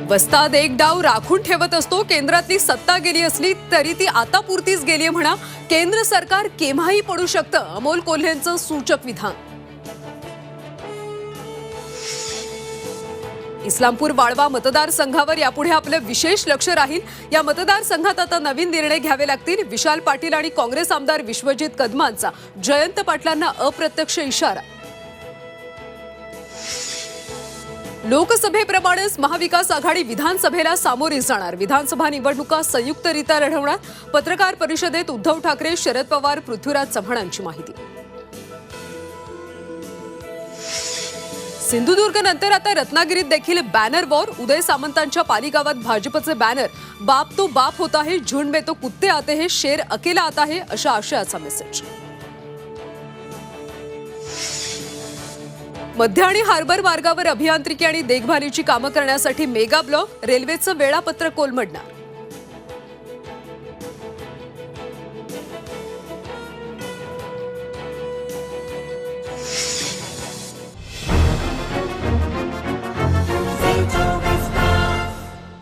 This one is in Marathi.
वस्ताद एक डाव राखून ठेवत असतो. केंद्रातली सत्ता गेली असली तरी ती आता पुरतीच गेलीये म्हणा. केंद्र सरकार केव्हाही पडू शकतं. अमोल कोल्हेंचं सूचक विधान. इस्लामपूर वाळवा मतदारसंघावर यापुढे आपलं विशेष लक्ष राहील. या मतदारसंघात आता नवीन निर्णय घ्यावे लागतील. विशाल पाटील आणि काँग्रेस आमदार विश्वजित कदमांचा जयंत पाटलांना अप्रत्यक्ष इशारा. लोकसभेप्रमाणेच महाविकास आघाडी विधानसभेला सामोरी जाणार. विधानसभा निवडणुका संयुक्तरित्या लढवणार. पत्रकार परिषदेत उद्धव ठाकरे, शरद पवार, पृथ्वीराज चव्हाणांची माहिती. सिंधुदुर्गनंतर आता रत्नागिरीत देखील बॅनर वॉर. उदय सामंतांच्या पालिगावात भाजपचे बॅनर बाप तो बाप होता है, झुंड में तो कुत्ते आते हैं, शेर अकेला आता है अशा आशयाचा मेसेज. मध्य आणि हार्बर मार्गावर अभियांत्रिकी आणि देखभालीची कामं करण्यासाठी मेगा ब्लॉक. रेल्वेचं वेळापत्रक कोलमडणार.